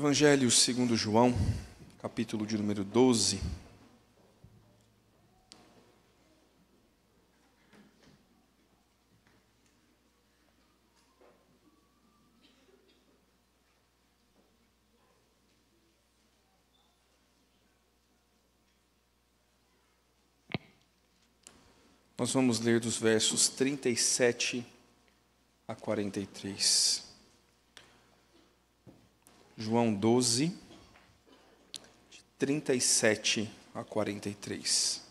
Evangelho segundo João, capítulo de número 12. Nós vamos ler dos versos 37 a 43. João 12, de 37 a 43.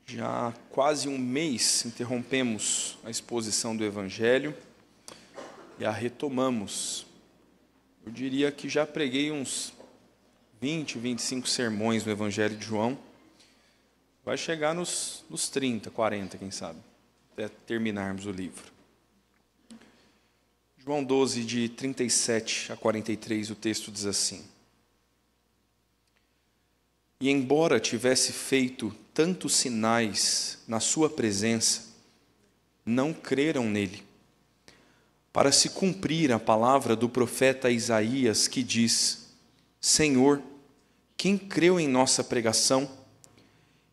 Já há quase um mês interrompemos a exposição do Evangelho e a retomamos. Eu diria que já preguei uns 20, 25 sermões no Evangelho de João. Vai chegar nos 30, 40, quem sabe, até terminarmos o livro. João 12, de 37 a 43, o texto diz assim: E embora tivesse feito tantos sinais na sua presença, não creram nele, para se cumprir a palavra do profeta Isaías, que diz: Senhor, quem creu em nossa pregação?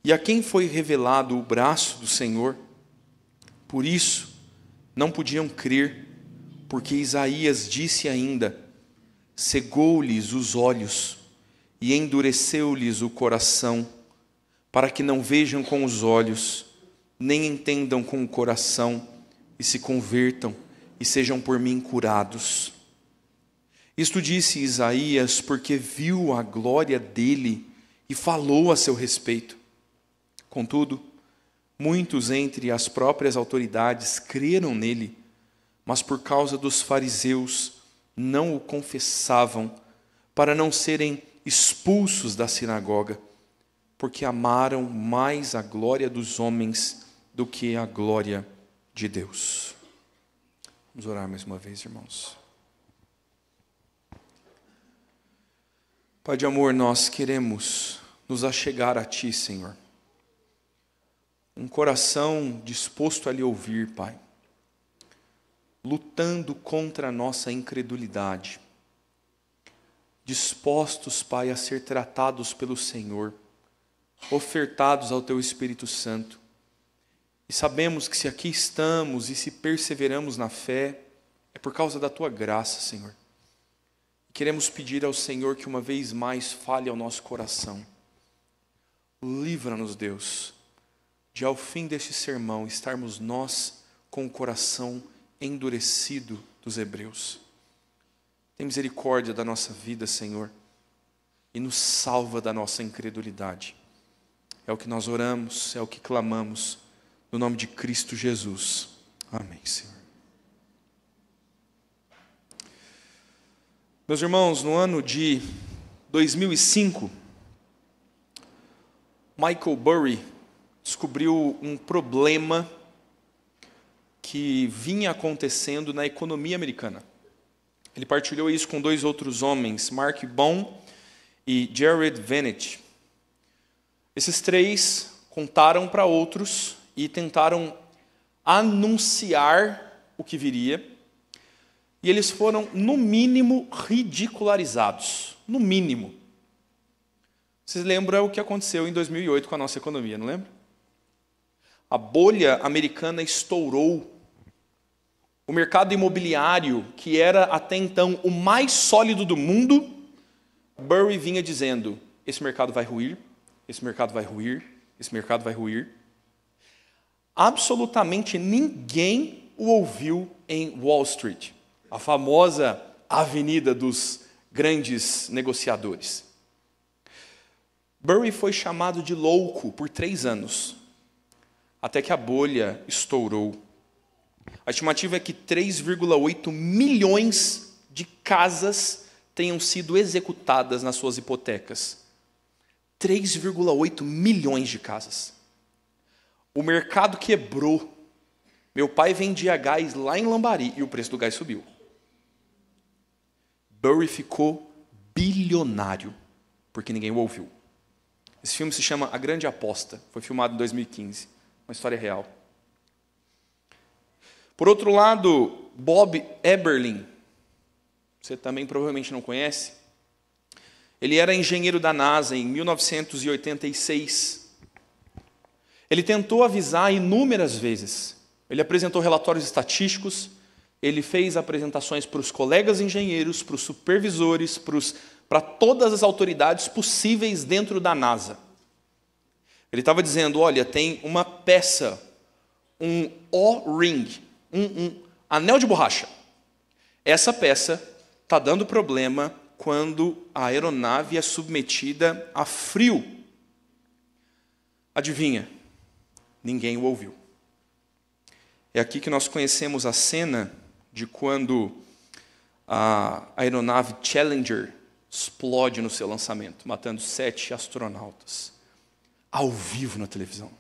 E a quem foi revelado o braço do Senhor? Por isso, não podiam crer, porque Isaías disse ainda: cegou-lhes os olhos e endureceu-lhes o coração, para que não vejam com os olhos, nem entendam com o coração, e se convertam e sejam por mim curados. Isto disse Isaías porque viu a glória dele e falou a seu respeito. Contudo, muitos entre as próprias autoridades creram nele, mas por causa dos fariseus não o confessavam, para não serem expulsos da sinagoga, porque amaram mais a glória dos homens do que a glória de Deus. Vamos orar mais uma vez, irmãos. Pai de amor, nós queremos nos achegar a Ti, Senhor. Um coração disposto a lhe ouvir, Pai. Lutando contra a nossa incredulidade. Dispostos, Pai, a ser tratados pelo Senhor. Ofertados ao Teu Espírito Santo. E sabemos que se aqui estamos e se perseveramos na fé, é por causa da Tua graça, Senhor. Queremos pedir ao Senhor que uma vez mais fale ao nosso coração. Livra-nos, Deus, de ao fim deste sermão estarmos nós com o coração endurecido dos hebreus. Tem misericórdia da nossa vida, Senhor, e nos salva da nossa incredulidade. É o que nós oramos, é o que clamamos, no nome de Cristo Jesus. Amém, Senhor. Meus irmãos, no ano de 2005, Michael Burry descobriu um problema que vinha acontecendo na economia americana. Ele partilhou isso com dois outros homens, Mark Baum e Jared Venet. Esses três contaram para outros e tentaram anunciar o que viria. E eles foram, no mínimo, ridicularizados. No mínimo. Vocês lembram o que aconteceu em 2008 com a nossa economia, não lembra? A bolha americana estourou. O mercado imobiliário, que era até então o mais sólido do mundo, Burry vinha dizendo: esse mercado vai ruir, esse mercado vai ruir, esse mercado vai ruir. Absolutamente ninguém o ouviu em Wall Street, a famosa avenida dos grandes negociadores. Burry foi chamado de louco por 3 anos, até que a bolha estourou. A estimativa é que 3,8 milhões de casas tenham sido executadas nas suas hipotecas. 3,8 milhões de casas. O mercado quebrou. Meu pai vendia gás lá em Lambari e o preço do gás subiu. Burry ficou bilionário, porque ninguém o ouviu. Esse filme se chama A Grande Aposta, foi filmado em 2015, uma história real. Por outro lado, Bob Eberlin, você também provavelmente não conhece, ele era engenheiro da NASA em 1986. Ele tentou avisar inúmeras vezes. Ele apresentou relatórios estatísticos, ele fez apresentações para os colegas engenheiros, para os supervisores, para todas as autoridades possíveis dentro da NASA. Ele estava dizendo, olha, tem uma peça, um O-ring, um anel de borracha. Essa peça está dando problema quando a aeronave é submetida a frio. Adivinha? Ninguém o ouviu. É aqui que nós conhecemos a cena de quando a aeronave Challenger explode no seu lançamento, matando 7 astronautas, ao vivo na televisão.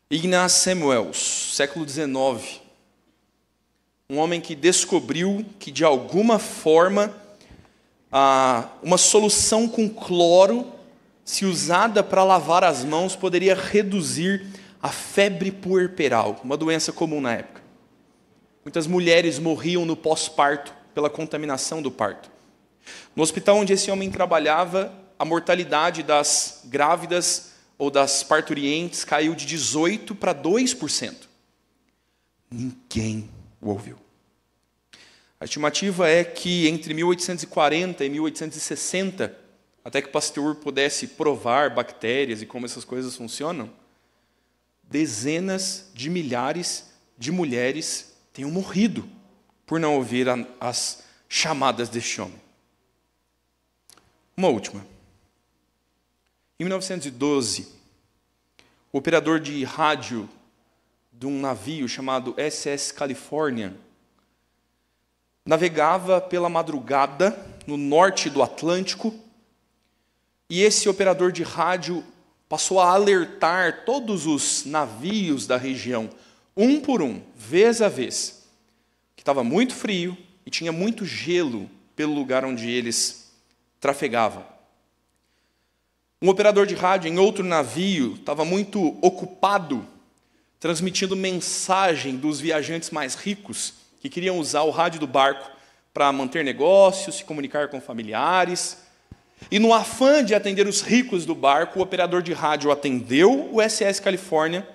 Ignaz Samuels, século XIX, um homem que descobriu que, de alguma forma, uma solução com cloro, se usada para lavar as mãos, poderia reduzir a febre puerperal, uma doença comum na época. Muitas mulheres morriam no pós-parto pela contaminação do parto. No hospital onde esse homem trabalhava, a mortalidade das grávidas ou das parturientes caiu de 18% para 2%. Ninguém o ouviu. A estimativa é que entre 1840 e 1860, até que Pasteur pudesse provar bactérias e como essas coisas funcionam, dezenas de milhares de mulheres tenham morrido por não ouvir as chamadas deste homem. Uma última. Em 1912, o operador de rádio de um navio chamado SS California navegava pela madrugada no norte do Atlântico e esse operador de rádio passou a alertar todos os navios da região, um por um, vez a vez, que estava muito frio e tinha muito gelo pelo lugar onde eles trafegavam. Um operador de rádio em outro navio estava muito ocupado transmitindo mensagem dos viajantes mais ricos que queriam usar o rádio do barco para manter negócios, se comunicar com familiares. E no afã de atender os ricos do barco, o operador de rádio atendeu o SS California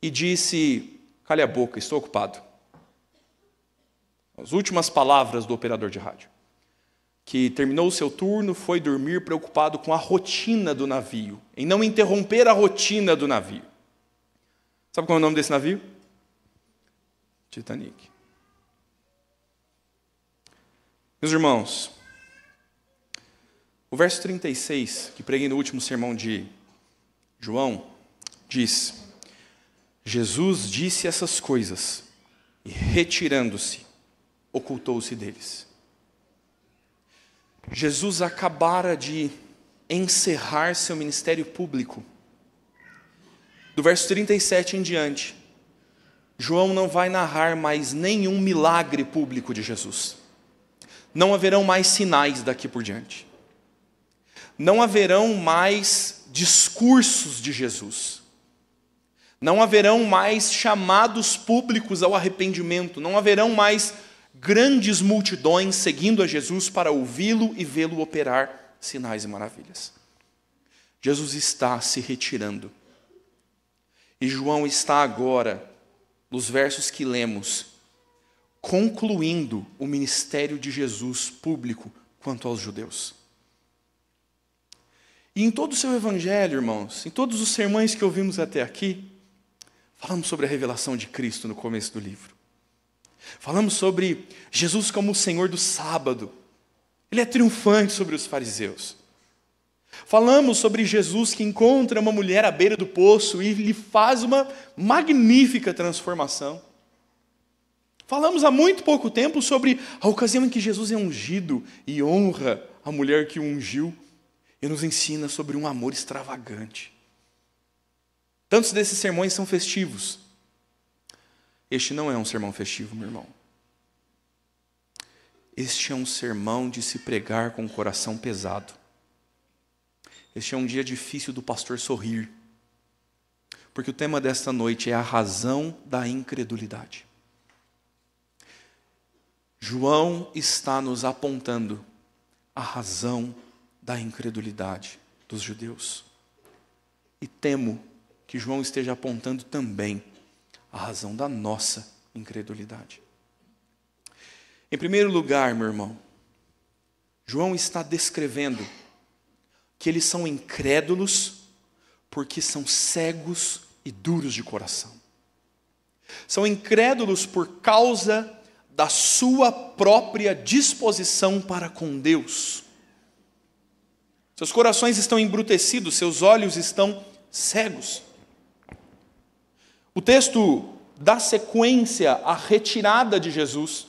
e disse, cale a boca, estou ocupado. As últimas palavras do operador de rádio, que terminou o seu turno, foi dormir preocupado com a rotina do navio, em não interromper a rotina do navio. Sabe qual é o nome desse navio? Titanic. Meus irmãos, o verso 36, que preguei no último sermão de João, diz, Jesus disse essas coisas e, retirando-se, ocultou-se deles. Jesus acabara de encerrar seu ministério público. Do verso 37 em diante, João não vai narrar mais nenhum milagre público de Jesus. Não haverão mais sinais daqui por diante. Não haverão mais discursos de Jesus. Não haverão mais chamados públicos ao arrependimento. Não haverão mais grandes multidões seguindo a Jesus para ouvi-lo e vê-lo operar sinais e maravilhas. Jesus está se retirando. E João está agora, nos versos que lemos, concluindo o ministério de Jesus público quanto aos judeus. E em todo o seu evangelho, irmãos, em todos os sermões que ouvimos até aqui, falamos sobre a revelação de Cristo no começo do livro. Falamos sobre Jesus como o Senhor do sábado. Ele é triunfante sobre os fariseus. Falamos sobre Jesus que encontra uma mulher à beira do poço e lhe faz uma magnífica transformação. Falamos há muito pouco tempo sobre a ocasião em que Jesus é ungido e honra a mulher que o ungiu e nos ensina sobre um amor extravagante. Tantos desses sermões são festivos. Este não é um sermão festivo, meu irmão. Este é um sermão de se pregar com o coração pesado. Este é um dia difícil do pastor sorrir, porque o tema desta noite é a razão da incredulidade. João está nos apontando a razão da incredulidade dos judeus. E temo que João esteja apontando também a razão da nossa incredulidade. Em primeiro lugar, meu irmão, João está descrevendo que eles são incrédulos porque são cegos e duros de coração. São incrédulos por causa da sua própria disposição para com Deus. Seus corações estão embrutecidos, seus olhos estão cegos. O texto dá sequência à retirada de Jesus.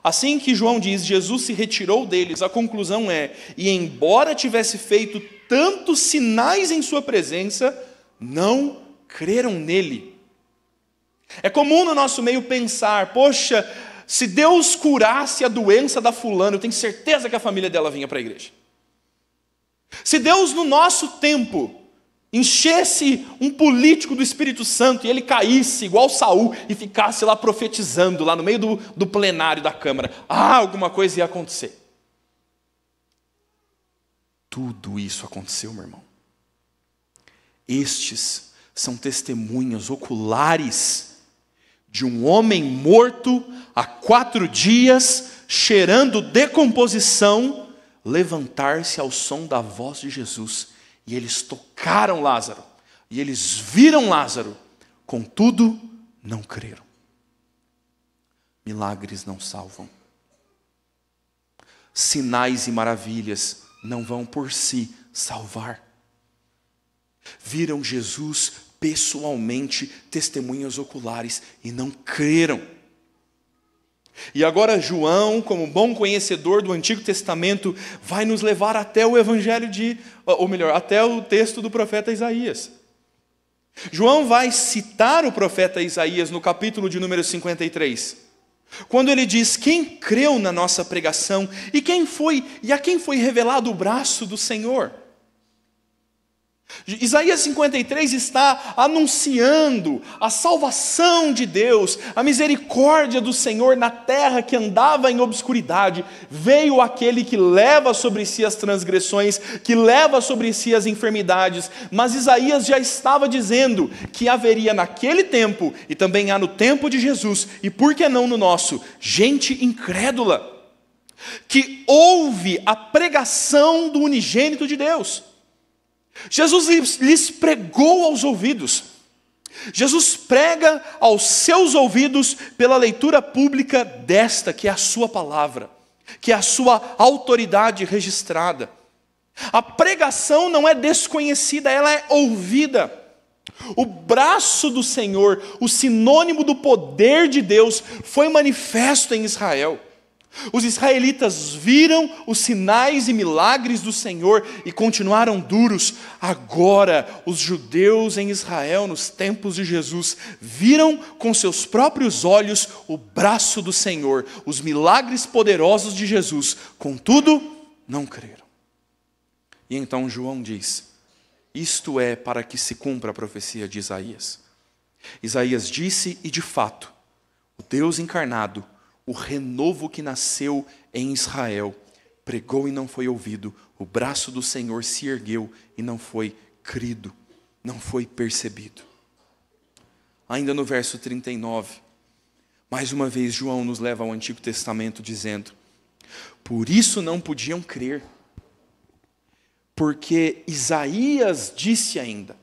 Assim que João diz, Jesus se retirou deles, a conclusão é, e embora tivesse feito tantos sinais em sua presença, não creram nele. É comum no nosso meio pensar, poxa, se Deus curasse a doença da fulana, eu tenho certeza que a família dela vinha para a igreja. Se Deus no nosso tempo enchesse um político do Espírito Santo e ele caísse igual Saul e ficasse lá profetizando, lá no meio do plenário da Câmara, alguma coisa ia acontecer. Tudo isso aconteceu, meu irmão. Estes são testemunhas oculares de um homem morto há 4 dias, cheirando decomposição, levantar-se ao som da voz de Jesus. E eles tocaram Lázaro, e eles viram Lázaro, contudo, não creram. Milagres não salvam. Sinais e maravilhas não vão por si salvar. Viram Jesus pessoalmente, testemunhas oculares, e não creram. E agora João, como bom conhecedor do Antigo Testamento, vai nos levar até o evangelho até o texto do profeta Isaías. João vai citar o profeta Isaías no capítulo de número 53, quando ele diz, quem creu na nossa pregação e a quem foi revelado o braço do Senhor? Isaías 53 está anunciando a salvação de Deus, a misericórdia do Senhor na terra que andava em obscuridade. Veio aquele que leva sobre si as transgressões, que leva sobre si as enfermidades. Mas Isaías já estava dizendo que haveria naquele tempo, e também há no tempo de Jesus, e por que não no nosso, gente incrédula, que ouve a pregação do unigênito de Deus. Jesus lhes pregou aos ouvidos. Jesus prega aos seus ouvidos pela leitura pública desta, que é a sua palavra, que é a sua autoridade registrada. A pregação não é desconhecida, ela é ouvida. O braço do Senhor, o sinônimo do poder de Deus, foi manifesto em Israel. Os israelitas viram os sinais e milagres do Senhor e continuaram duros. Agora, os judeus em Israel, nos tempos de Jesus, viram com seus próprios olhos o braço do Senhor, os milagres poderosos de Jesus, contudo, não creram. E então João diz, isto é para que se cumpra a profecia de Isaías. Isaías disse, e de fato, o Deus encarnado, o renovo que nasceu em Israel, pregou e não foi ouvido, o braço do Senhor se ergueu e não foi crido, não foi percebido. Ainda no verso 39, mais uma vez João nos leva ao Antigo Testamento dizendo, por isso não podiam crer, porque Isaías disse ainda,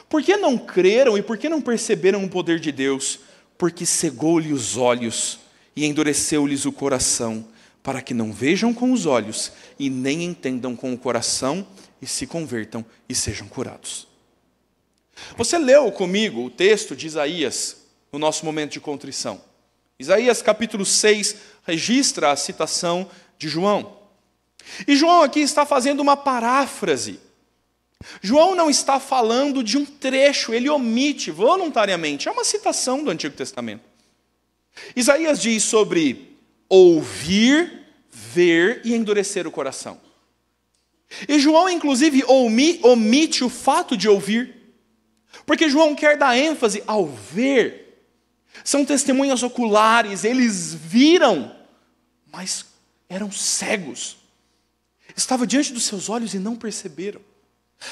por que não creram e por que não perceberam o poder de Deus? Porque cegou-lhe os olhos, e endureceu-lhes o coração, para que não vejam com os olhos, e nem entendam com o coração, e se convertam e sejam curados. Você leu comigo o texto de Isaías, no nosso momento de contrição. Isaías capítulo 6, registra a citação de João. E João aqui está fazendo uma paráfrase. João não está falando de um trecho, ele omite voluntariamente, é uma citação do Antigo Testamento. Isaías diz sobre ouvir, ver e endurecer o coração. E João, inclusive, omite o fato de ouvir. Porque João quer dar ênfase ao ver. São testemunhas oculares, eles viram, mas eram cegos. Estava diante dos seus olhos e não perceberam.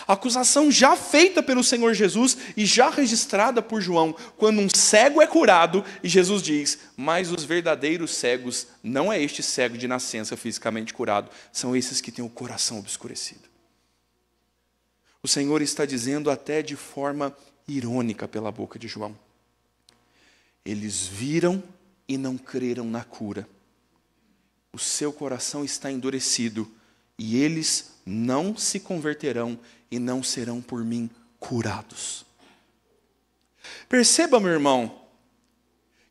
A acusação já feita pelo Senhor Jesus e já registrada por João, quando um cego é curado, e Jesus diz, mas os verdadeiros cegos, não é este cego de nascença fisicamente curado, são esses que têm o coração obscurecido. O Senhor está dizendo até de forma irônica pela boca de João. Eles viram e não creram na cura. O seu coração está endurecido e eles não se converterão e não serão por mim curados. Perceba, meu irmão,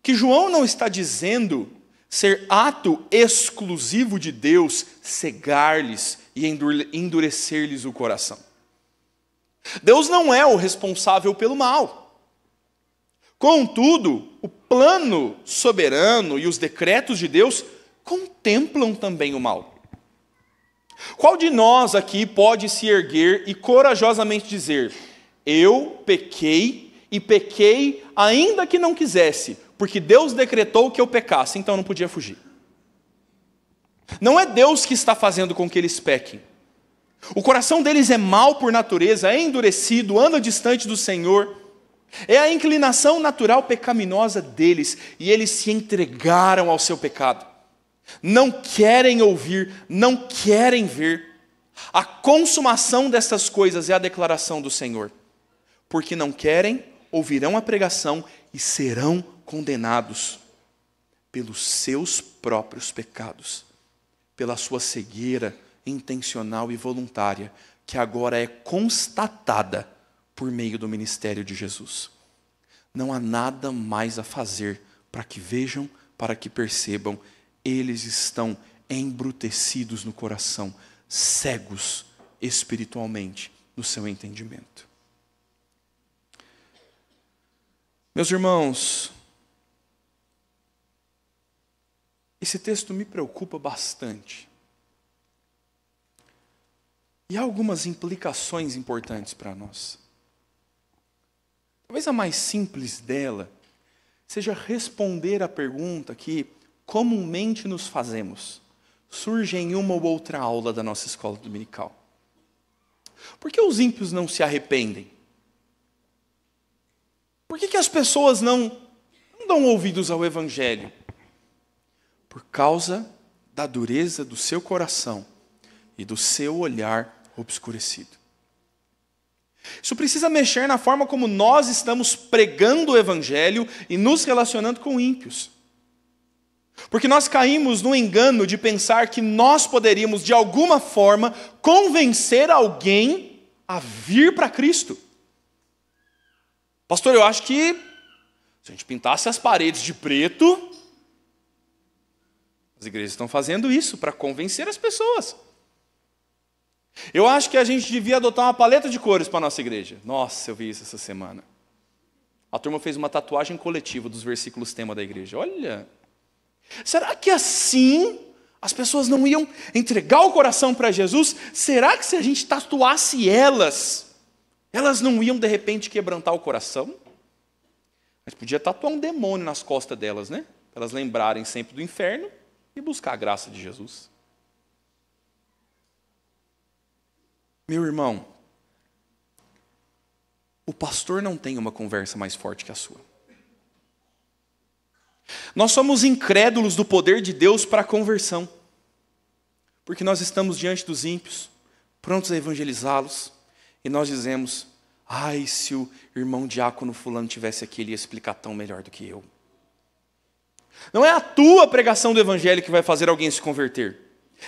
que João não está dizendo ser ato exclusivo de Deus cegar-lhes e endurecer-lhes o coração. Deus não é o responsável pelo mal. Contudo, o plano soberano e os decretos de Deus contemplam também o mal. Qual de nós aqui pode se erguer e corajosamente dizer, eu pequei e pequei ainda que não quisesse, porque Deus decretou que eu pecasse, então eu não podia fugir. Não é Deus que está fazendo com que eles pequem. O coração deles é mau por natureza, é endurecido, anda distante do Senhor. É a inclinação natural pecaminosa deles, e eles se entregaram ao seu pecado. Não querem ouvir, não querem ver. A consumação dessas coisas é a declaração do Senhor. Porque não querem, ouvirão a pregação e serão condenados pelos seus próprios pecados, pela sua cegueira intencional e voluntária, que agora é constatada por meio do ministério de Jesus. Não há nada mais a fazer para que vejam, para que percebam. Eles estão embrutecidos no coração, cegos espiritualmente no seu entendimento. Meus irmãos, esse texto me preocupa bastante. E há algumas implicações importantes para nós. Talvez a mais simples dela seja responder à pergunta que comumente nos fazemos. Surge em uma ou outra aula da nossa escola dominical. Por que os ímpios não se arrependem? Por que as pessoas não dão ouvidos ao Evangelho? Por causa da dureza do seu coração e do seu olhar obscurecido. Isso precisa mexer na forma como nós estamos pregando o Evangelho e nos relacionando com ímpios. Porque nós caímos no engano de pensar que nós poderíamos, de alguma forma, convencer alguém a vir para Cristo. Pastor, eu acho que se a gente pintasse as paredes de preto, as igrejas estão fazendo isso para convencer as pessoas. Eu acho que a gente devia adotar uma paleta de cores para a nossa igreja. Nossa, eu vi isso essa semana. A turma fez uma tatuagem coletiva dos versículos tema da igreja. Olha... Será que assim as pessoas não iam entregar o coração para Jesus? Será que se a gente tatuasse elas não iam de repente quebrantar o coração? Mas podia tatuar um demônio nas costas delas, né? Para elas lembrarem sempre do inferno e buscar a graça de Jesus. Meu irmão, o pastor não tem uma conversa mais forte que a sua. Nós somos incrédulos do poder de Deus para a conversão, porque nós estamos diante dos ímpios, prontos a evangelizá-los, e nós dizemos, ai, se o irmão diácono fulano tivesse aqui, ele ia explicar tão melhor do que eu. Não é a tua pregação do evangelho que vai fazer alguém se converter,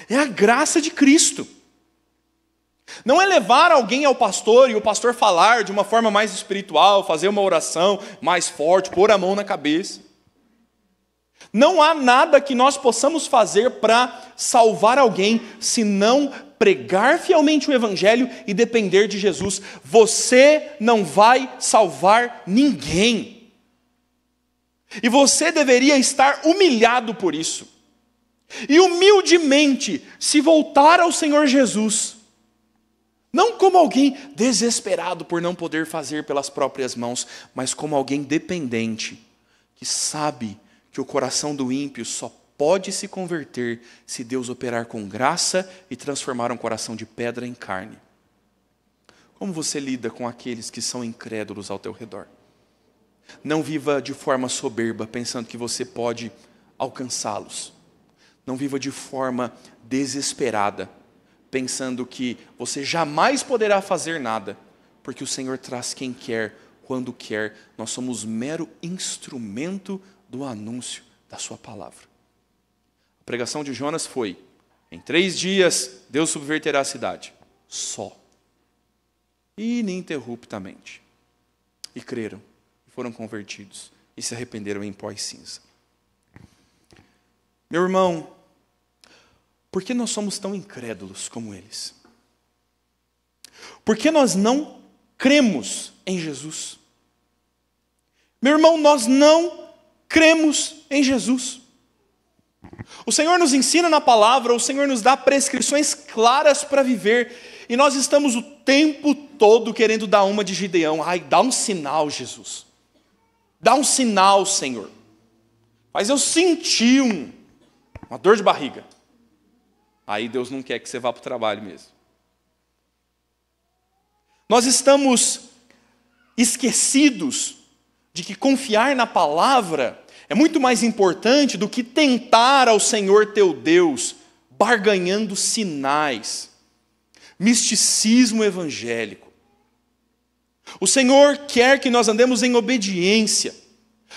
é a graça de Cristo. Não é levar alguém ao pastor e o pastor falar de uma forma mais espiritual, fazer uma oração mais forte, pôr a mão na cabeça. Não há nada que nós possamos fazer para salvar alguém, senão pregar fielmente o Evangelho e depender de Jesus. Você não vai salvar ninguém. E você deveria estar humilhado por isso. E humildemente se voltar ao Senhor Jesus. Não como alguém desesperado por não poder fazer pelas próprias mãos, mas como alguém dependente, que sabe que o coração do ímpio só pode se converter se Deus operar com graça e transformar um coração de pedra em carne. Como você lida com aqueles que são incrédulos ao teu redor? Não viva de forma soberba, pensando que você pode alcançá-los. Não viva de forma desesperada, pensando que você jamais poderá fazer nada, porque o Senhor traz quem quer, quando quer. Nós somos mero instrumento do anúncio da sua palavra. A pregação de Jonas foi: em 3 dias Deus subverterá a cidade. Só. Ininterruptamente. E creram, foram convertidos e se arrependeram em pó e cinza. Meu irmão, por que nós somos tão incrédulos como eles? Por que nós não cremos em Jesus? Meu irmão, nós não cremos em Jesus. O Senhor nos ensina na palavra, o Senhor nos dá prescrições claras para viver, e nós estamos o tempo todo querendo dar uma de Gideão. Ai, dá um sinal, Jesus. Dá um sinal, Senhor. Mas eu senti uma dor de barriga. Aí Deus não quer que você vá para o trabalho mesmo. Nós estamos esquecidos de que confiar na palavra é muito mais importante do que tentar ao Senhor teu Deus, barganhando sinais, misticismo evangélico. O Senhor quer que nós andemos em obediência.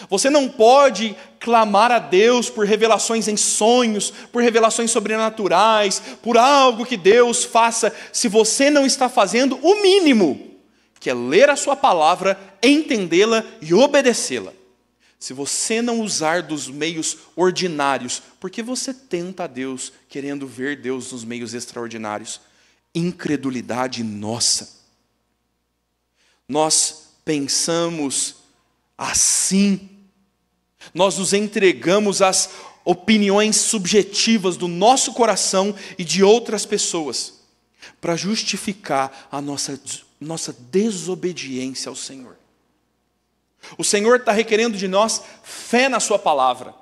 Você não pode clamar a Deus por revelações em sonhos, por revelações sobrenaturais, por algo que Deus faça, se você não está fazendo o mínimo, que é ler a sua palavra, entendê-la e obedecê-la. Se você não usar dos meios ordinários, porque você tenta a Deus, querendo ver Deus nos meios extraordinários. Incredulidade nossa. Nós pensamos assim. Nós nos entregamos às opiniões subjetivas do nosso coração e de outras pessoas, para justificar a nossa desobediência ao Senhor. O Senhor está requerendo de nós fé na sua palavra,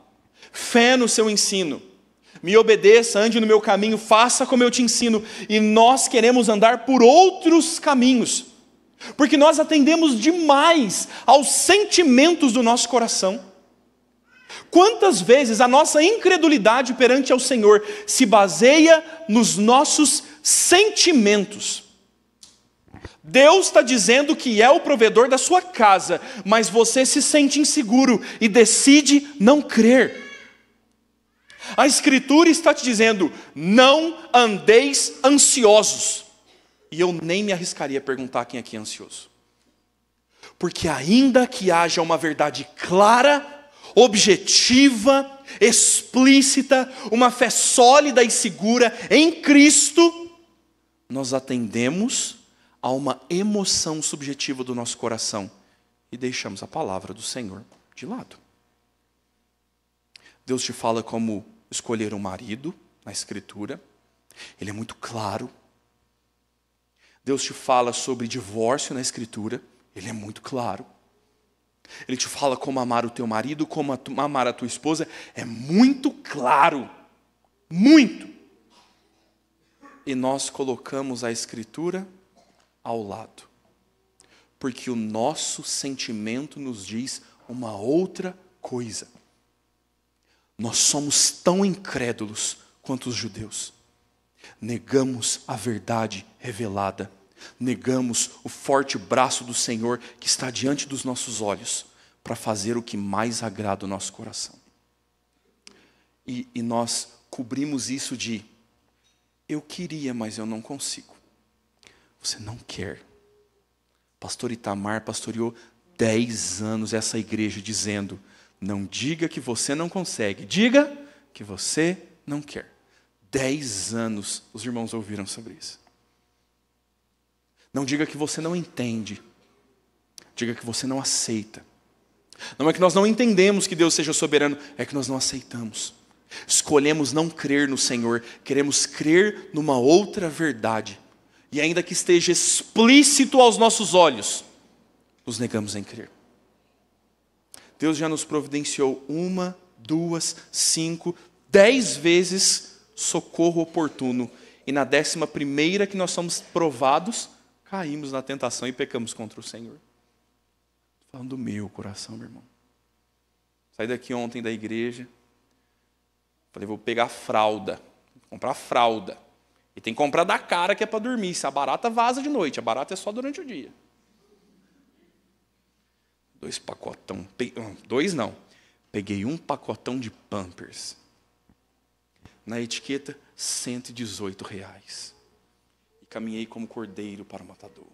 fé no seu ensino. Me obedeça, ande no meu caminho, faça como eu te ensino. E nós queremos andar por outros caminhos, porque nós atendemos demais aos sentimentos do nosso coração. Quantas vezes a nossa incredulidade perante ao Senhor se baseia nos nossos sentimentos? Deus está dizendo que é o provedor da sua casa, mas você se sente inseguro e decide não crer. A Escritura está te dizendo: não andeis ansiosos. E eu nem me arriscaria a perguntar quem aqui é ansioso. Porque ainda que haja uma verdade clara, objetiva, explícita, uma fé sólida e segura em Cristo, nós atendemos a uma emoção subjetiva do nosso coração e deixamos a palavra do Senhor de lado. Deus te fala como escolher um marido na Escritura, ele é muito claro. Deus te fala sobre divórcio na Escritura, ele é muito claro. Ele te fala como amar o teu marido, como amar a tua esposa, é muito claro, muito. E nós colocamos a Escritura ao lado, porque o nosso sentimento nos diz uma outra coisa. Nós somos tão incrédulos quanto os judeus. Negamos a verdade revelada, negamos o forte braço do Senhor que está diante dos nossos olhos para fazer o que mais agrada o nosso coração. E nós cobrimos isso de: eu queria, mas eu não consigo. Você não quer. Pastor Itamar pastoreou 10 anos essa igreja dizendo: não diga que você não consegue, diga que você não quer. 10 anos os irmãos ouviram sobre isso. Não diga que você não entende, diga que você não aceita. Não é que nós não entendemos que Deus seja soberano, é que nós não aceitamos. Escolhemos não crer no Senhor, queremos crer numa outra verdade. e ainda que esteja explícito aos nossos olhos, nos negamos em crer. Deus já nos providenciou 1, 2, 5, 10 vezes socorro oportuno. E na 11ª que nós somos provados, caímos na tentação e pecamos contra o Senhor. Estou falando do meu coração, meu irmão. Saí daqui ontem da igreja, falei, vou pegar fralda, comprar fralda. E tem que comprar da cara que é para dormir, se a barata vaza de noite, a barata é só durante o dia. 2 pacotão, 2 não, peguei 1 pacotão de Pampers. Na etiqueta, R$118. E caminhei como cordeiro para o matador.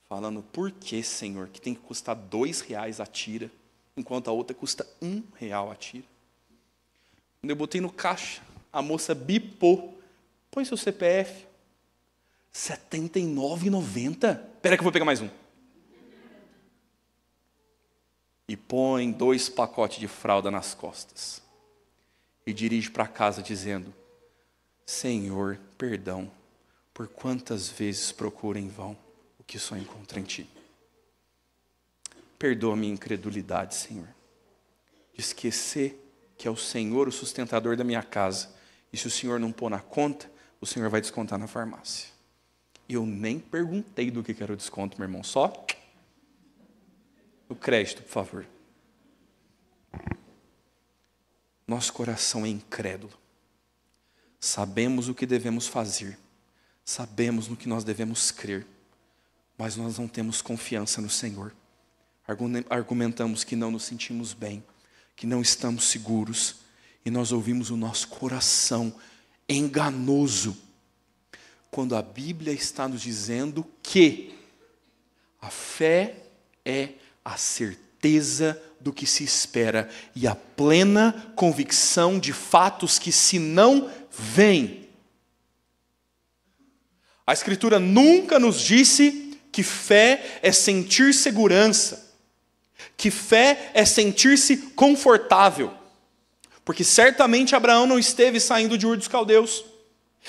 Falando, por que, Senhor, que tem que custar R$2 a tira, enquanto a outra custa R$1 a tira? Quando eu botei no caixa, a moça bipou. Põe seu CPF. R$ 79,90. Espera que eu vou pegar mais um. E põe 2 pacotes de fralda nas costas. E dirige para casa dizendo, Senhor, perdão, por quantas vezes procuro em vão o que só encontro em Ti. Perdoa minha incredulidade, Senhor, de esquecer que é o Senhor o sustentador da minha casa. E se o Senhor não pôr na conta, o Senhor vai descontar na farmácia. Eu nem perguntei do que era o desconto, meu irmão. Só o crédito, por favor. Nosso coração é incrédulo. Sabemos o que devemos fazer. Sabemos no que nós devemos crer. Mas nós não temos confiança no Senhor. Argumentamos que não nos sentimos bem, que não estamos seguros. E nós ouvimos o nosso coração enganoso. Quando a Bíblia está nos dizendo que a fé é a certeza do que se espera e a plena convicção de fatos que se não veem. A Escritura nunca nos disse que fé é sentir segurança, que fé é sentir-se confortável, porque certamente Abraão não esteve saindo de Ur dos Caldeus.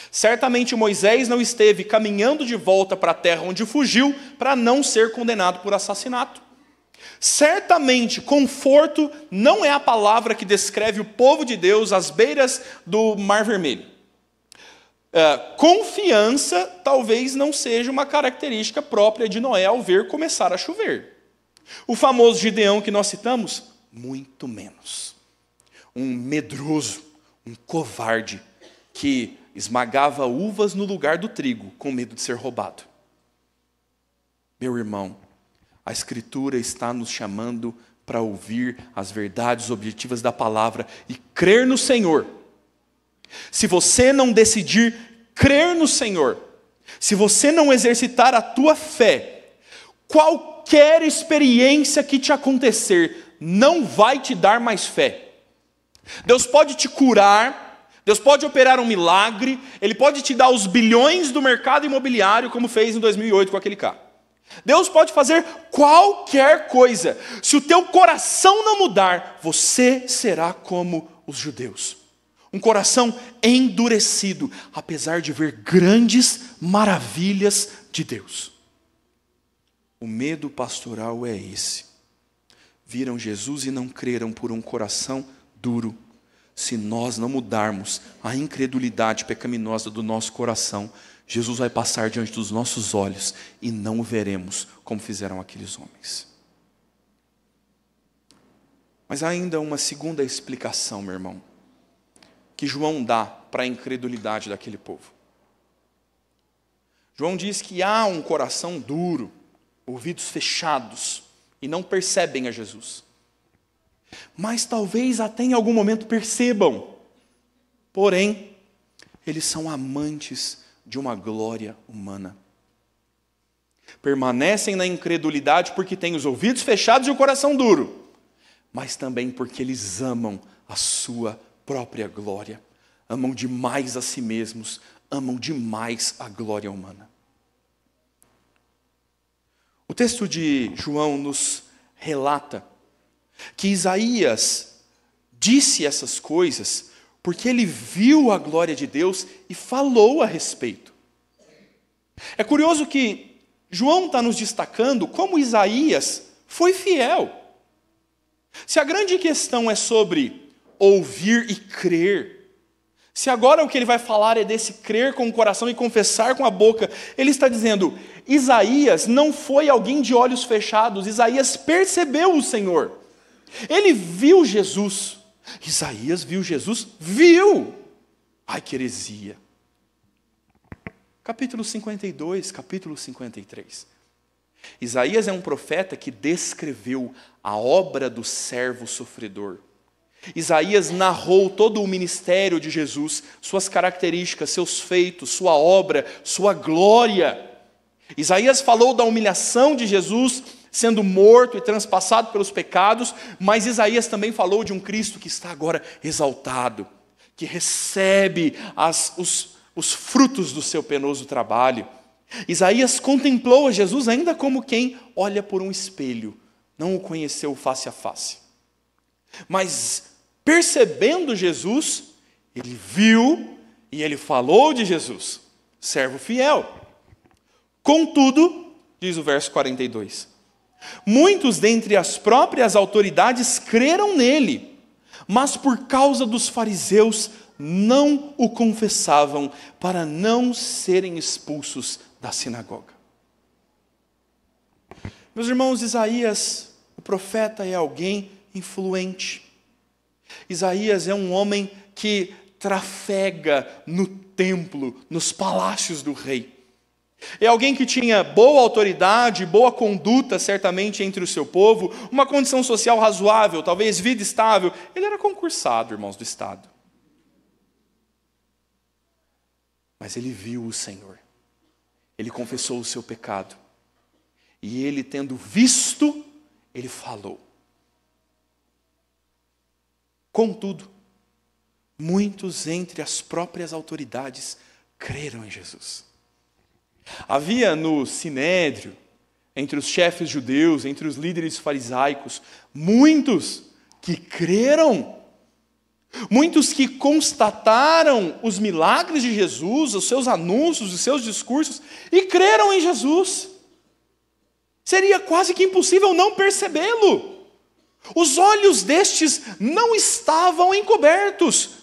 Certamente Moisés não esteve caminhando de volta para a terra onde fugiu para não ser condenado por assassinato. Certamente conforto não é a palavra que descreve o povo de Deus às beiras do Mar Vermelho. Confiança talvez não seja uma característica própria de Noé ao ver começar a chover. O famoso Gideão que nós citamos, muito menos. Um medroso, um covarde que esmagava uvas no lugar do trigo, com medo de ser roubado. Meu irmão, a Escritura está nos chamando para ouvir as verdades objetivas da palavra e crer no Senhor. Se você não decidir crer no Senhor, se você não exercitar a tua fé, qualquer experiência que te acontecer não vai te dar mais fé. Deus pode te curar, Deus pode operar um milagre, Ele pode te dar os bilhões do mercado imobiliário, como fez em 2008 com aquele carro. Deus pode fazer qualquer coisa. Se o teu coração não mudar, você será como os judeus. Um coração endurecido, apesar de ver grandes maravilhas de Deus. O medo pastoral é esse. Viram Jesus e não creram por um coração duro. Se nós não mudarmos a incredulidade pecaminosa do nosso coração, Jesus vai passar diante dos nossos olhos e não o veremos como fizeram aqueles homens. Mas há ainda uma segunda explicação, meu irmão, que João dá para a incredulidade daquele povo. João diz que há um coração duro, ouvidos fechados, e não percebem a Jesus. Mas talvez até em algum momento percebam. Porém, eles são amantes de uma glória humana. Permanecem na incredulidade porque têm os ouvidos fechados e o coração duro. Mas também porque eles amam a sua própria glória. Amam demais a si mesmos. Amam demais a glória humana. O texto de João nos relata que Isaías disse essas coisas porque ele viu a glória de Deus e falou a respeito. É curioso que João está nos destacando como Isaías foi fiel. Se a grande questão é sobre ouvir e crer, se agora o que ele vai falar é desse crer com o coração e confessar com a boca, ele está dizendo, Isaías não foi alguém de olhos fechados, Isaías percebeu o Senhor. Ele viu Jesus. Isaías viu Jesus? Viu! Ai, que heresia! Capítulo 52, capítulo 53. Isaías é um profeta que descreveu a obra do servo sofredor. Isaías narrou todo o ministério de Jesus, suas características, seus feitos, sua obra, sua glória. Isaías falou da humilhação de Jesus, sendo morto e transpassado pelos pecados, mas Isaías também falou de um Cristo que está agora exaltado, que recebe os frutos do seu penoso trabalho. Isaías contemplou a Jesus ainda como quem olha por um espelho, não o conheceu face a face. Mas percebendo Jesus, ele viu e ele falou de Jesus, servo fiel. Contudo, diz o verso 42, muitos dentre as próprias autoridades creram nele, mas por causa dos fariseus não o confessavam para não serem expulsos da sinagoga. Meus irmãos, Isaías, o profeta, é alguém influente. Isaías é um homem que trafega no templo, nos palácios do rei. É alguém que tinha boa autoridade, boa conduta, certamente, entre o seu povo, uma condição social razoável, talvez vida estável. Ele era concursado, irmãos, do Estado. Mas ele viu o Senhor. Ele confessou o seu pecado. E ele, tendo visto, ele falou. Contudo, muitos entre as próprias autoridades creram em Jesus. Havia no Sinédrio, entre os chefes judeus, entre os líderes farisaicos, muitos que creram, muitos que constataram os milagres de Jesus, os seus anúncios, os seus discursos, e creram em Jesus. Seria quase que impossível não percebê-lo. Os olhos destes não estavam encobertos.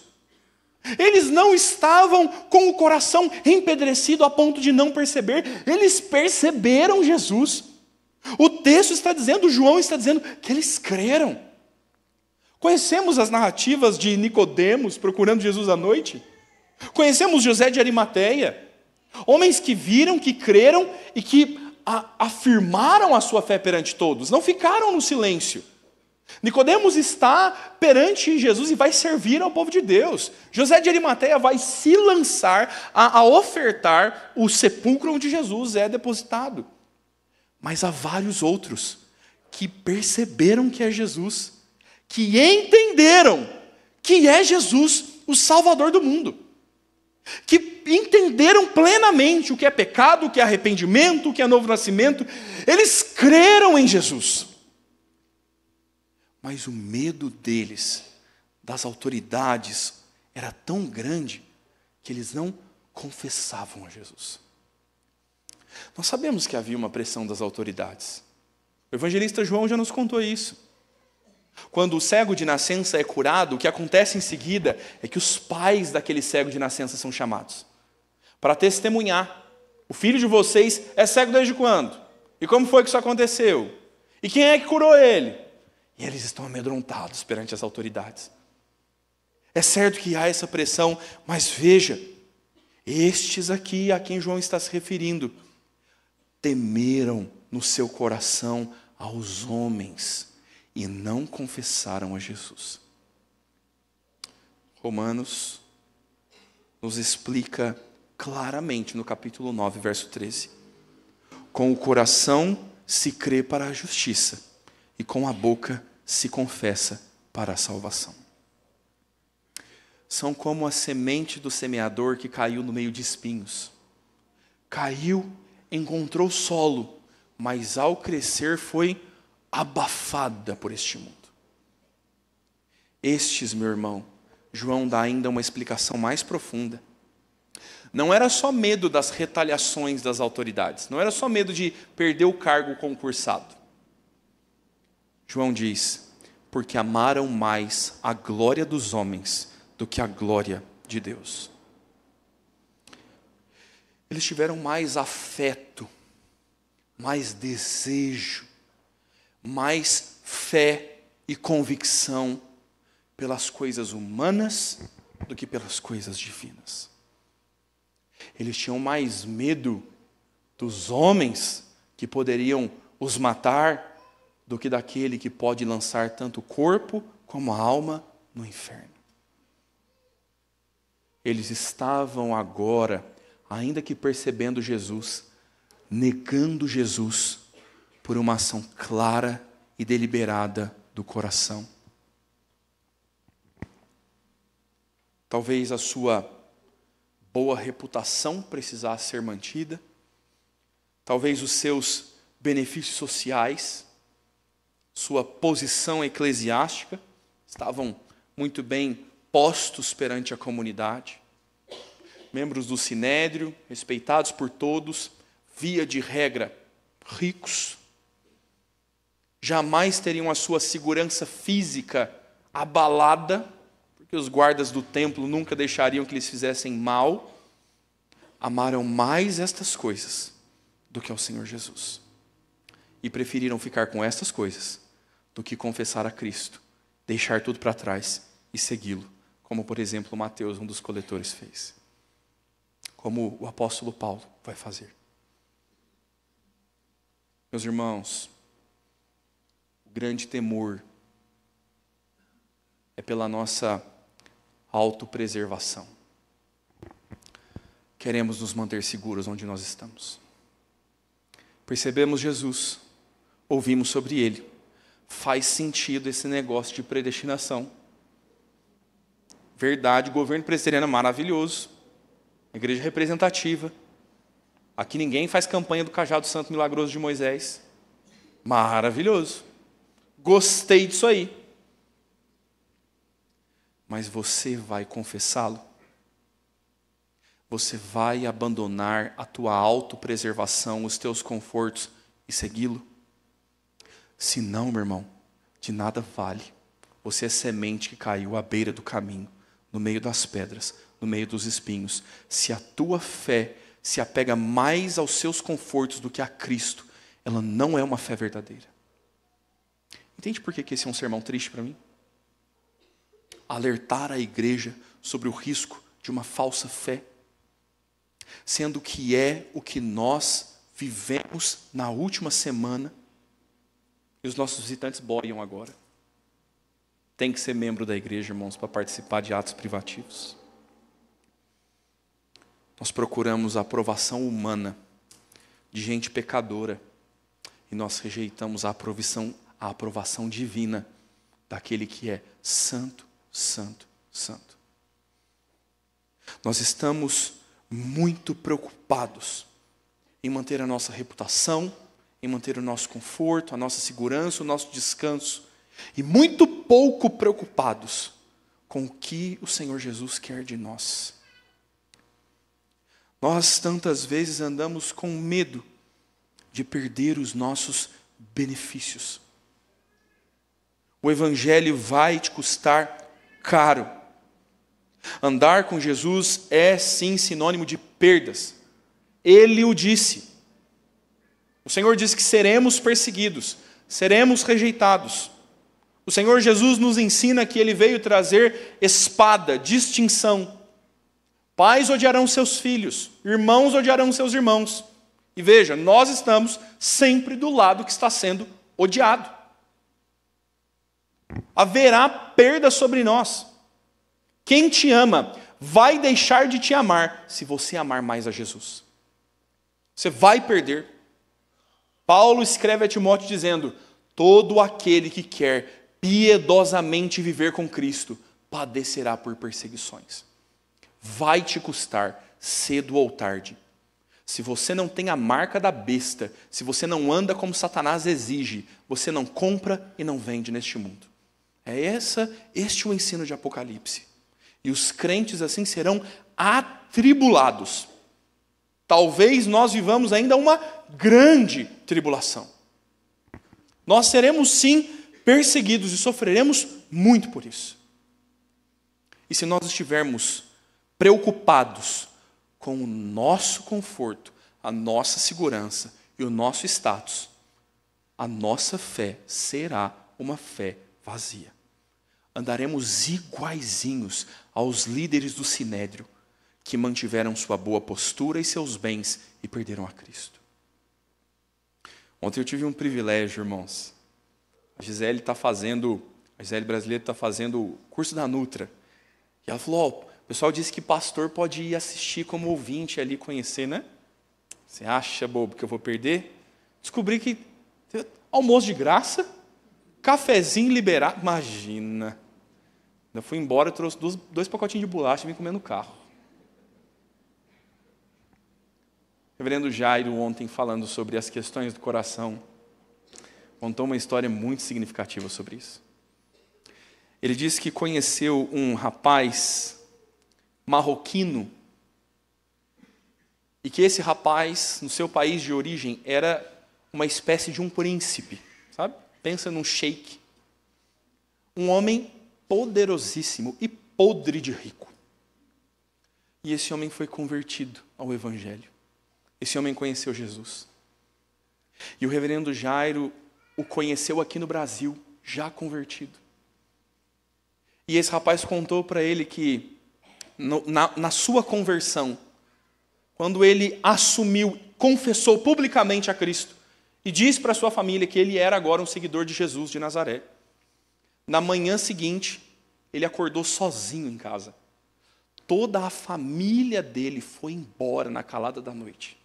Eles não estavam com o coração empedrecido a ponto de não perceber. Eles perceberam Jesus. O texto está dizendo, João está dizendo que eles creram. Conhecemos as narrativas de Nicodemos procurando Jesus à noite. Conhecemos José de Arimateia. Homens que viram, que creram e que afirmaram a sua fé perante todos. Não ficaram no silêncio. Nicodemos está perante Jesus e vai servir ao povo de Deus. José de Arimateia vai se lançar a ofertar o sepulcro onde Jesus é depositado. Mas há vários outros que perceberam que é Jesus, que entenderam que é Jesus o Salvador do mundo, que entenderam plenamente o que é pecado, o que é arrependimento, o que é novo nascimento. Eles creram em Jesus. Mas o medo deles, das autoridades, era tão grande que eles não confessavam a Jesus. Nós sabemos que havia uma pressão das autoridades. O evangelista João já nos contou isso. Quando o cego de nascença é curado, o que acontece em seguida é que os pais daquele cego de nascença são chamados para testemunhar. O filho de vocês é cego desde quando? E como foi que isso aconteceu? E quem é que curou ele? E eles estão amedrontados perante as autoridades. É certo que há essa pressão, mas veja, estes aqui a quem João está se referindo, temeram no seu coração aos homens e não confessaram a Jesus. Romanos nos explica claramente no capítulo 9, verso 13. Com o coração se crê para a justiça e com a boca se confessa para a salvação. São como a semente do semeador que caiu no meio de espinhos. Caiu, encontrou solo, mas ao crescer foi abafada por este mundo. Estes, meu irmão, João dá ainda uma explicação mais profunda. Não era só medo das retaliações das autoridades, não era só medo de perder o cargo concursado. João diz: porque amaram mais a glória dos homens do que a glória de Deus. Eles tiveram mais afeto, mais desejo, mais fé e convicção pelas coisas humanas do que pelas coisas divinas. Eles tinham mais medo dos homens que poderiam os matar do que daquele que pode lançar tanto o corpo como a alma no inferno. Eles estavam agora, ainda que percebendo Jesus, negando Jesus por uma ação clara e deliberada do coração. Talvez a sua boa reputação precisasse ser mantida, talvez os seus benefícios sociais, sua posição eclesiástica estavam muito bem postos perante a comunidade. Membros do sinédrio, respeitados por todos, via de regra, ricos, jamais teriam a sua segurança física abalada, porque os guardas do templo nunca deixariam que eles fizessem mal. Amaram mais estas coisas do que ao Senhor Jesus. E preferiram ficar com estas coisas do que confessar a Cristo, deixar tudo para trás e segui-lo, como, por exemplo, Mateus, um dos coletores, fez. Como o apóstolo Paulo vai fazer. Meus irmãos, o grande temor é pela nossa autopreservação. Queremos nos manter seguros onde nós estamos. Percebemos Jesus, ouvimos sobre Ele. Faz sentido esse negócio de predestinação. Verdade, governo presbiteriano é maravilhoso. Igreja representativa. Aqui ninguém faz campanha do cajado santo milagroso de Moisés. Maravilhoso. Gostei disso aí. Mas você vai confessá-lo? Você vai abandonar a tua autopreservação, os teus confortos e segui-lo? Se não, meu irmão, de nada vale. Você é semente que caiu à beira do caminho, no meio das pedras, no meio dos espinhos. Se a tua fé se apega mais aos seus confortos do que a Cristo, ela não é uma fé verdadeira. Entende por que esse é um sermão triste para mim? Alertar a igreja sobre o risco de uma falsa fé, sendo que é o que nós vivemos na última semana, e os nossos visitantes boiam agora. Tem que ser membro da igreja, irmãos, para participar de atos privativos. Nós procuramos a aprovação humana de gente pecadora, e nós rejeitamos a aprovação divina daquele que é santo, santo, santo. Nós estamos muito preocupados em manter a nossa reputação, em manter o nosso conforto, a nossa segurança, o nosso descanso, e muito pouco preocupados com o que o Senhor Jesus quer de nós. Nós tantas vezes andamos com medo de perder os nossos benefícios. O Evangelho vai te custar caro. Andar com Jesus é sim sinônimo de perdas. Ele o disse. O Senhor disse que seremos perseguidos, seremos rejeitados. O Senhor Jesus nos ensina que Ele veio trazer espada, distinção. Pais odiarão seus filhos, irmãos odiarão seus irmãos. E veja, nós estamos sempre do lado que está sendo odiado. Haverá perda sobre nós. Quem te ama vai deixar de te amar se você amar mais a Jesus. Você vai perder. Paulo escreve a Timóteo dizendo: todo aquele que quer piedosamente viver com Cristo padecerá por perseguições. Vai te custar, cedo ou tarde. Se você não tem a marca da besta, se você não anda como Satanás exige, você não compra e não vende neste mundo. Este é o ensino de Apocalipse. E os crentes assim serão atribulados. Talvez nós vivamos ainda uma grande tribulação. Nós seremos sim perseguidos e sofreremos muito por isso. E se nós estivermos preocupados com o nosso conforto, a nossa segurança e o nosso status, a nossa fé será uma fé vazia. Andaremos iguaizinhos aos líderes do Sinédrio, que mantiveram sua boa postura e seus bens e perderam a Cristo. Ontem eu tive um privilégio, irmãos. A Gisele brasileira está fazendo o curso da Nutra. E ela falou, o pessoal disse que pastor pode ir assistir como ouvinte ali, conhecer, né? Você acha, bobo, que eu vou perder? Descobri que almoço de graça, cafezinho liberado, imagina. Eu fui embora, trouxe dois pacotinhos de bolacha e vim comer no carro. O reverendo Jairo, ontem, falando sobre as questões do coração, contou uma história muito significativa sobre isso. Ele disse que conheceu um rapaz marroquino e que esse rapaz, no seu país de origem, era uma espécie de um príncipe, sabe? Pensa num sheik. Um homem poderosíssimo e podre de rico. E esse homem foi convertido ao Evangelho. Esse homem conheceu Jesus. E o reverendo Jairo o conheceu aqui no Brasil, já convertido. E esse rapaz contou para ele que, na sua conversão, quando ele assumiu, confessou publicamente a Cristo, e disse para sua família que ele era agora um seguidor de Jesus de Nazaré, na manhã seguinte, ele acordou sozinho em casa. Toda a família dele foi embora na calada da noite.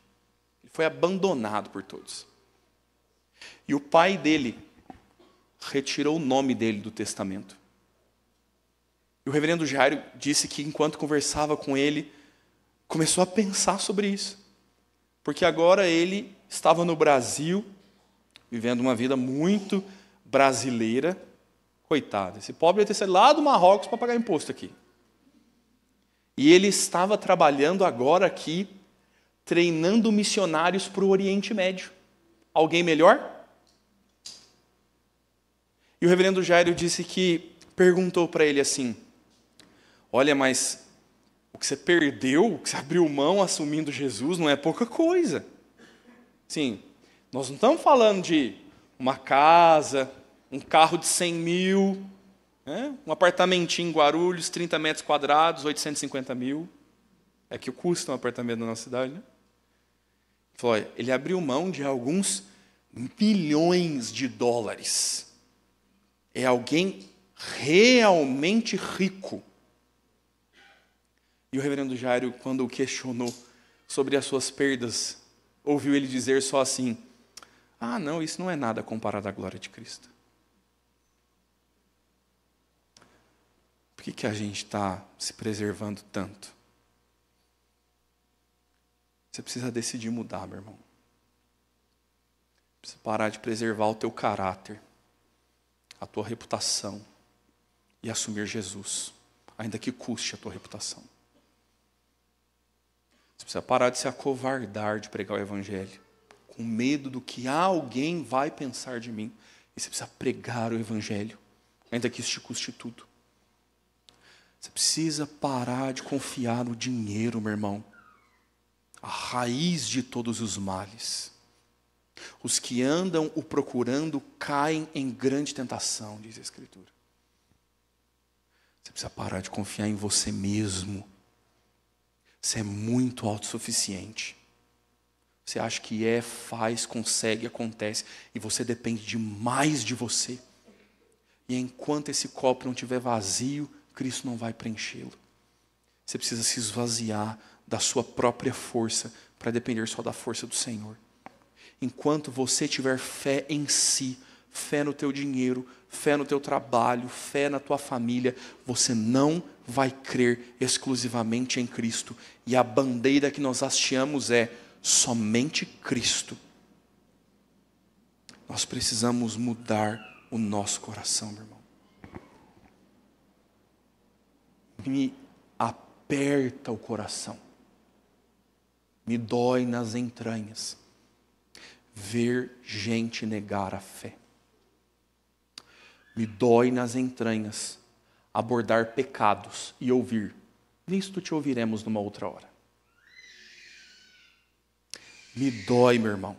Ele foi abandonado por todos. E o pai dele retirou o nome dele do testamento. E o reverendo Jairo disse que, enquanto conversava com ele, começou a pensar sobre isso. Porque agora ele estava no Brasil, vivendo uma vida muito brasileira. Coitado, esse pobre ia ter saído lá do Marrocos para pagar imposto aqui. E ele estava trabalhando agora aqui, treinando missionários para o Oriente Médio. Alguém melhor? E o reverendo Jairo disse que perguntou para ele assim, olha, mas o que você perdeu, o que você abriu mão assumindo Jesus, não é pouca coisa. Sim, nós não estamos falando de uma casa, um carro de 100 mil, né? Um apartamentinho em Guarulhos, 30 metros quadrados, 850 mil. É que custa um apartamento na nossa cidade, né? Ele falou, olha, ele abriu mão de alguns milhões de dólares. É alguém realmente rico. E o reverendo Jairo, quando o questionou sobre as suas perdas, ouviu ele dizer só assim, não, isso não é nada comparado à glória de Cristo. Por que a gente está se preservando tanto? Você precisa decidir mudar, meu irmão. Precisa parar de preservar o teu caráter, a tua reputação e assumir Jesus, ainda que custe a tua reputação. Você precisa parar de se acovardar de pregar o Evangelho, com medo do que alguém vai pensar de mim. E você precisa pregar o Evangelho, ainda que isso te custe tudo. Você precisa parar de confiar no dinheiro, meu irmão. A raiz de todos os males. Os que andam o procurando caem em grande tentação, diz a Escritura. Você precisa parar de confiar em você mesmo. Você é muito autossuficiente. Você acha que faz, consegue, acontece. E você depende demais de você. E enquanto esse copo não estiver vazio, Cristo não vai preenchê-lo. Você precisa se esvaziar da sua própria força para depender só da força do Senhor. Enquanto você tiver fé em si, fé no teu dinheiro, fé no teu trabalho, fé na tua família, você não vai crer exclusivamente em Cristo. E a bandeira que nós hasteamos é somente Cristo. Nós precisamos mudar o nosso coração, meu irmão. Me aperta o coração. Me dói nas entranhas ver gente negar a fé. Me dói nas entranhas abordar pecados e ouvir: nisto te ouviremos numa outra hora. Me dói, meu irmão,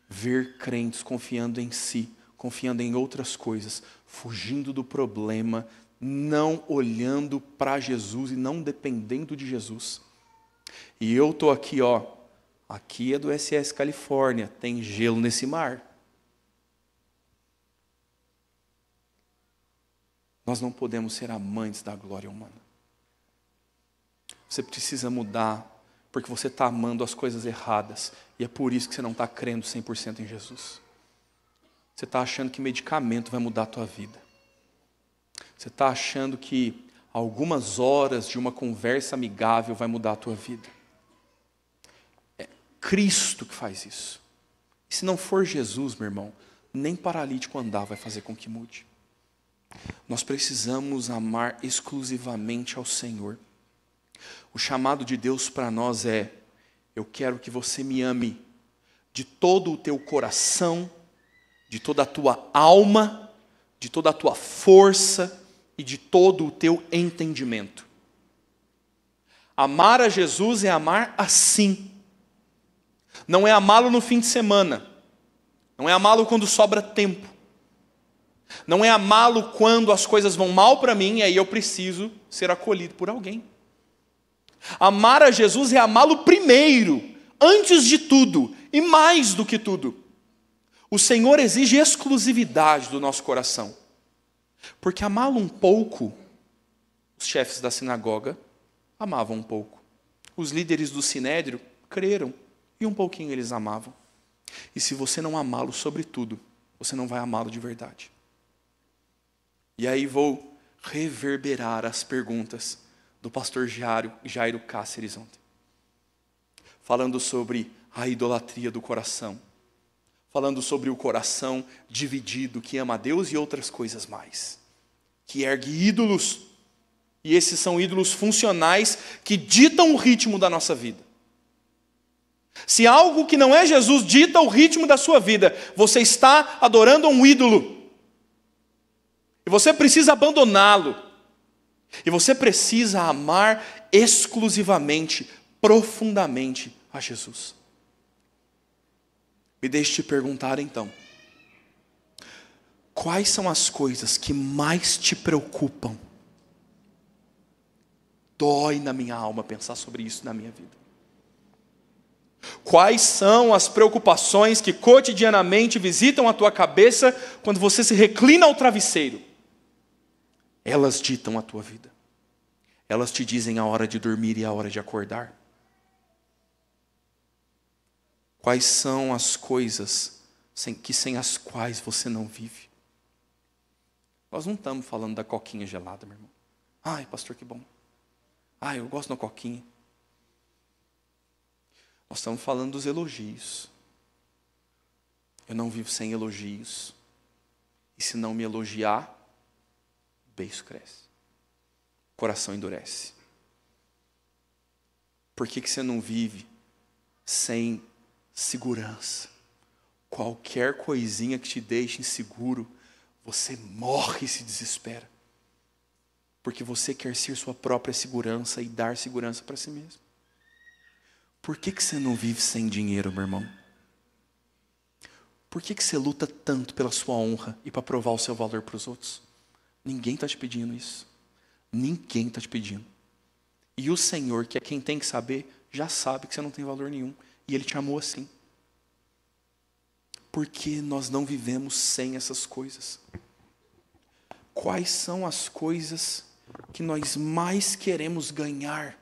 ver crentes confiando em si, confiando em outras coisas, fugindo do problema, não olhando para Jesus e não dependendo de Jesus. E eu estou aqui, aqui é do SS Califórnia, tem gelo nesse mar. Nós não podemos ser amantes da glória humana. Você precisa mudar, porque você está amando as coisas erradas, e é por isso que você não está crendo 100% em Jesus. Você está achando que medicamento vai mudar a tua vida. Você está achando que algumas horas de uma conversa amigável vai mudar a tua vida. É Cristo que faz isso. E se não for Jesus, meu irmão, nem paralítico andar vai fazer com que mude. Nós precisamos amar exclusivamente ao Senhor. O chamado de Deus para nós é: eu quero que você me ame de todo o teu coração, de toda a tua alma, de toda a tua força e de todo o teu entendimento. Amar a Jesus é amar assim. Não é amá-lo no fim de semana. Não é amá-lo quando sobra tempo. Não é amá-lo quando as coisas vão mal para mim e aí eu preciso ser acolhido por alguém. Amar a Jesus é amá-lo primeiro, antes de tudo e mais do que tudo. O Senhor exige exclusividade do nosso coração. Porque amá-lo um pouco, os chefes da sinagoga amavam um pouco. Os líderes do sinédrio creram e um pouquinho eles amavam. E se você não amá-lo sobre tudo, você não vai amá-lo de verdade. E aí vou reverberar as perguntas do pastor Jairo Cáceres ontem. Falando sobre a idolatria do coração. Falando sobre o coração dividido, que ama a Deus e outras coisas mais. Que ergue ídolos. E esses são ídolos funcionais que ditam o ritmo da nossa vida. Se algo que não é Jesus dita o ritmo da sua vida, você está adorando a um ídolo. E você precisa abandoná-lo. E você precisa amar exclusivamente, profundamente a Jesus. Me deixe te perguntar então. Quais são as coisas que mais te preocupam? Dói na minha alma pensar sobre isso na minha vida. Quais são as preocupações que cotidianamente visitam a tua cabeça quando você se reclina ao travesseiro? Elas ditam a tua vida. Elas te dizem a hora de dormir e a hora de acordar. Quais são as coisas sem as quais você não vive? Nós não estamos falando da coquinha gelada, meu irmão. Ai, pastor, que bom. Ai, eu gosto da coquinha. Nós estamos falando dos elogios. Eu não vivo sem elogios. E se não me elogiar, o beiço cresce. O coração endurece. Por que você não vive sem segurança? Qualquer coisinha que te deixe inseguro, você morre e se desespera. Porque você quer ser sua própria segurança e dar segurança para si mesmo. Por que você não vive sem dinheiro, meu irmão? Por que você luta tanto pela sua honra e para provar o seu valor para os outros? Ninguém está te pedindo isso. Ninguém está te pedindo. E o Senhor, que é quem tem que saber, já sabe que você não tem valor nenhum. E Ele te amou assim. Por que nós não vivemos sem essas coisas? Quais são as coisas que nós mais queremos ganhar?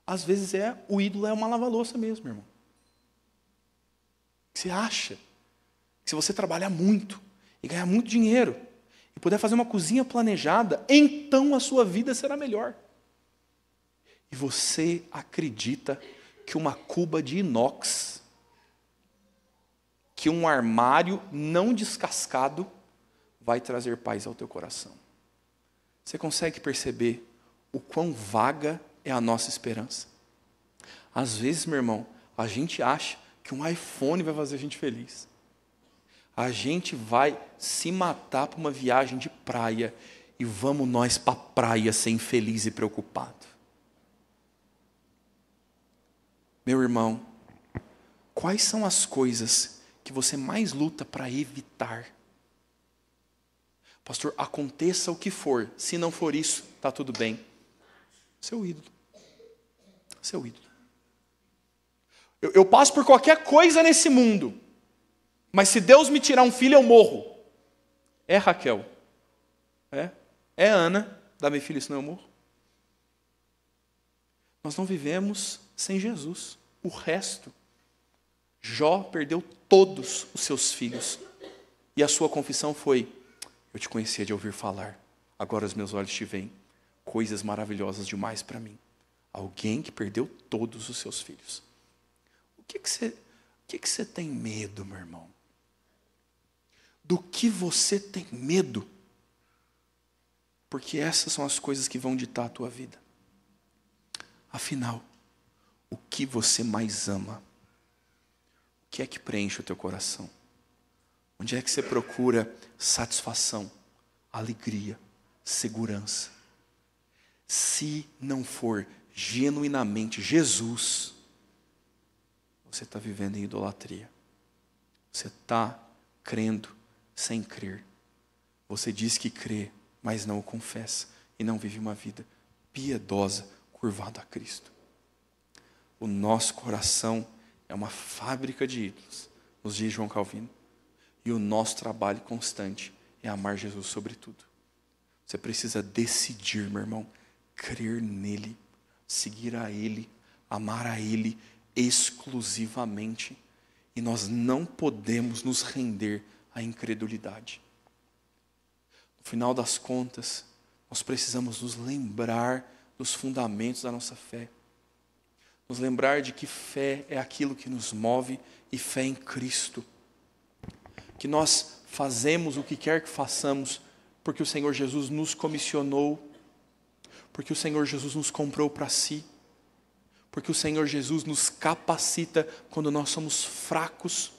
Às vezes o ídolo é uma lava-louça mesmo, meu irmão. Você acha que se você trabalhar muito e ganhar muito dinheiro e puder fazer uma cozinha planejada, então a sua vida será melhor. E você acredita que uma cuba de inox, que um armário não descascado vai trazer paz ao teu coração. Você consegue perceber o quão vaga é a nossa esperança. Às vezes, meu irmão, a gente acha que um iPhone vai fazer a gente feliz. A gente vai se matar para uma viagem de praia e vamos nós para a praia ser infeliz e preocupado. Meu irmão, quais são as coisas que você mais luta para evitar? Pastor, aconteça o que for, se não for isso, está tudo bem. Seu ídolo. Seu ídolo. Eu passo por qualquer coisa nesse mundo, mas se Deus me tirar um filho, eu morro. É Raquel. É Ana. Dá-me filho, senão eu morro. Nós não vivemos sem Jesus. O resto. Jó perdeu todos os seus filhos. E a sua confissão foi: eu te conhecia de ouvir falar, agora os meus olhos te veem. Coisas maravilhosas demais para mim. Alguém que perdeu todos os seus filhos. O que você tem medo, meu irmão? Do que você tem medo? Porque essas são as coisas que vão ditar a tua vida. Afinal, o que você mais ama? O que é que preenche o teu coração? Onde é que você procura satisfação, alegria, segurança? Se não for genuinamente Jesus, você está vivendo em idolatria. Você está crendo sem crer. Você diz que crê, mas não o confessa. E não vive uma vida piedosa, curvada a Cristo. O nosso coração é uma fábrica de ídolos, nos diz João Calvino. E o nosso trabalho constante é amar Jesus sobre tudo. Você precisa decidir, meu irmão, crer nele, seguir a ele, amar a ele exclusivamente. E nós não podemos nos render à incredulidade. No final das contas, nós precisamos nos lembrar dos fundamentos da nossa fé. Nos lembrar de que fé é aquilo que nos move e fé em Cristo. Que nós fazemos o que quer que façamos porque o Senhor Jesus nos comissionou, porque o Senhor Jesus nos comprou para si, porque o Senhor Jesus nos capacita quando nós somos fracos,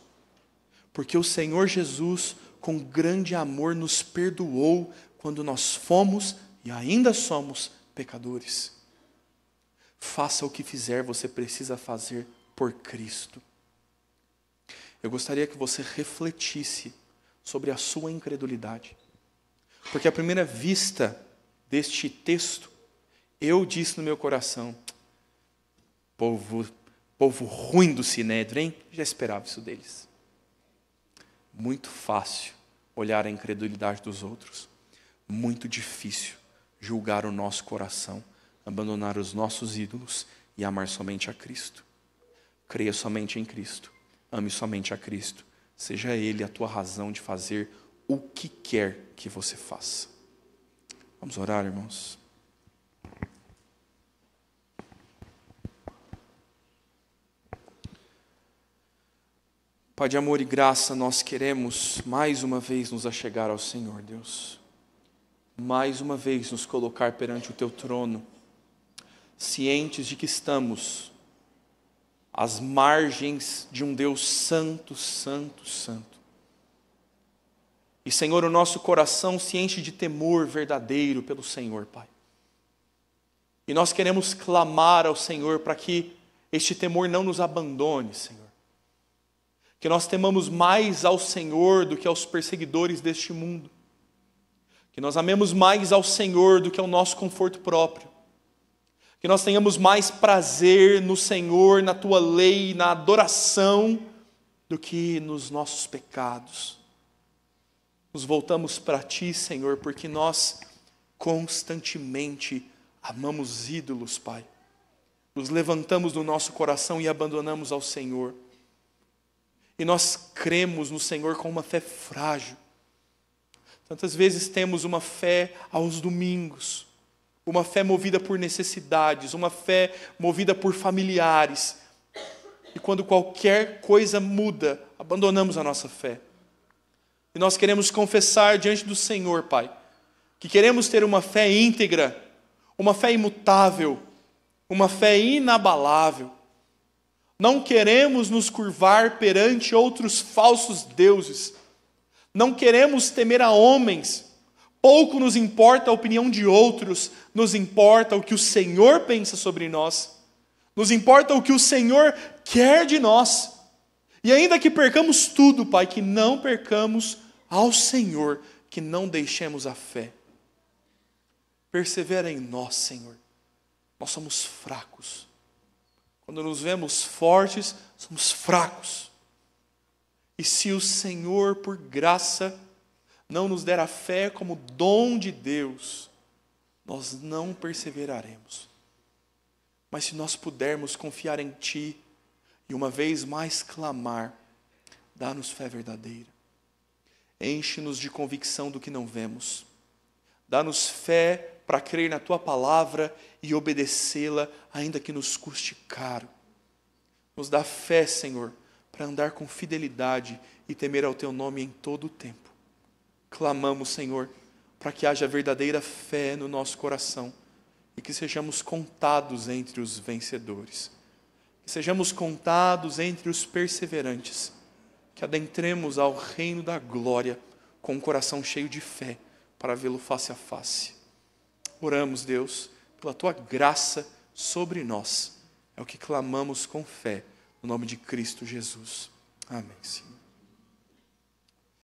porque o Senhor Jesus, com grande amor, nos perdoou quando nós fomos e ainda somos pecadores. Faça o que fizer, você precisa fazer por Cristo. Eu gostaria que você refletisse sobre a sua incredulidade. Porque à primeira vista deste texto, eu disse no meu coração: povo ruim do Sinédrio, hein? Já esperava isso deles. Muito fácil olhar a incredulidade dos outros. Muito difícil julgar o nosso coração, abandonar os nossos ídolos e amar somente a Cristo. Creia somente em Cristo. Ame somente a Cristo. Seja Ele a tua razão de fazer o que quer que você faça. Vamos orar, irmãos? Pai de amor e graça, nós queremos mais uma vez nos achegar ao Senhor, Deus. Mais uma vez nos colocar perante o Teu trono, cientes de que estamos às margens de um Deus santo, santo, santo. E, Senhor, o nosso coração se enche de temor verdadeiro pelo Senhor, Pai. E nós queremos clamar ao Senhor para que este temor não nos abandone, Senhor. Que nós temamos mais ao Senhor do que aos perseguidores deste mundo. Que nós amemos mais ao Senhor do que ao nosso conforto próprio. Que nós tenhamos mais prazer no Senhor, na Tua lei, na adoração, do que nos nossos pecados. Nos voltamos para Ti, Senhor, porque nós constantemente amamos ídolos, Pai. Nos levantamos do nosso coração e abandonamos ao Senhor. E nós cremos no Senhor com uma fé frágil. Tantas vezes temos uma fé aos domingos, uma fé movida por necessidades, uma fé movida por familiares. E quando qualquer coisa muda, abandonamos a nossa fé. E nós queremos confessar diante do Senhor, Pai, que queremos ter uma fé íntegra, uma fé imutável, uma fé inabalável. Não queremos nos curvar perante outros falsos deuses. Não queremos temer a homens. Pouco nos importa a opinião de outros, nos importa o que o Senhor pensa sobre nós. Nos importa o que o Senhor quer de nós. E ainda que percamos tudo, Pai, que não percamos ao Senhor, que não deixemos a fé. Persevera em nós, Senhor. Nós somos fracos. Quando nos vemos fortes, somos fracos. E se o Senhor, por graça, não nos der a fé como dom de Deus, nós não perseveraremos. Mas se nós pudermos confiar em Ti e uma vez mais clamar, dá-nos fé verdadeira. Enche-nos de convicção do que não vemos. Dá-nos fé para crer na Tua palavra e obedecê-la, ainda que nos custe caro. Nos dá fé, Senhor, para andar com fidelidade e temer ao Teu nome em todo o tempo. Clamamos, Senhor, para que haja verdadeira fé no nosso coração e que sejamos contados entre os vencedores. Que sejamos contados entre os perseverantes. Que adentremos ao reino da glória com um coração cheio de fé para vê-lo face a face. Oramos, Deus, pela Tua graça sobre nós. É o que clamamos com fé, no nome de Cristo Jesus. Amém, Senhor.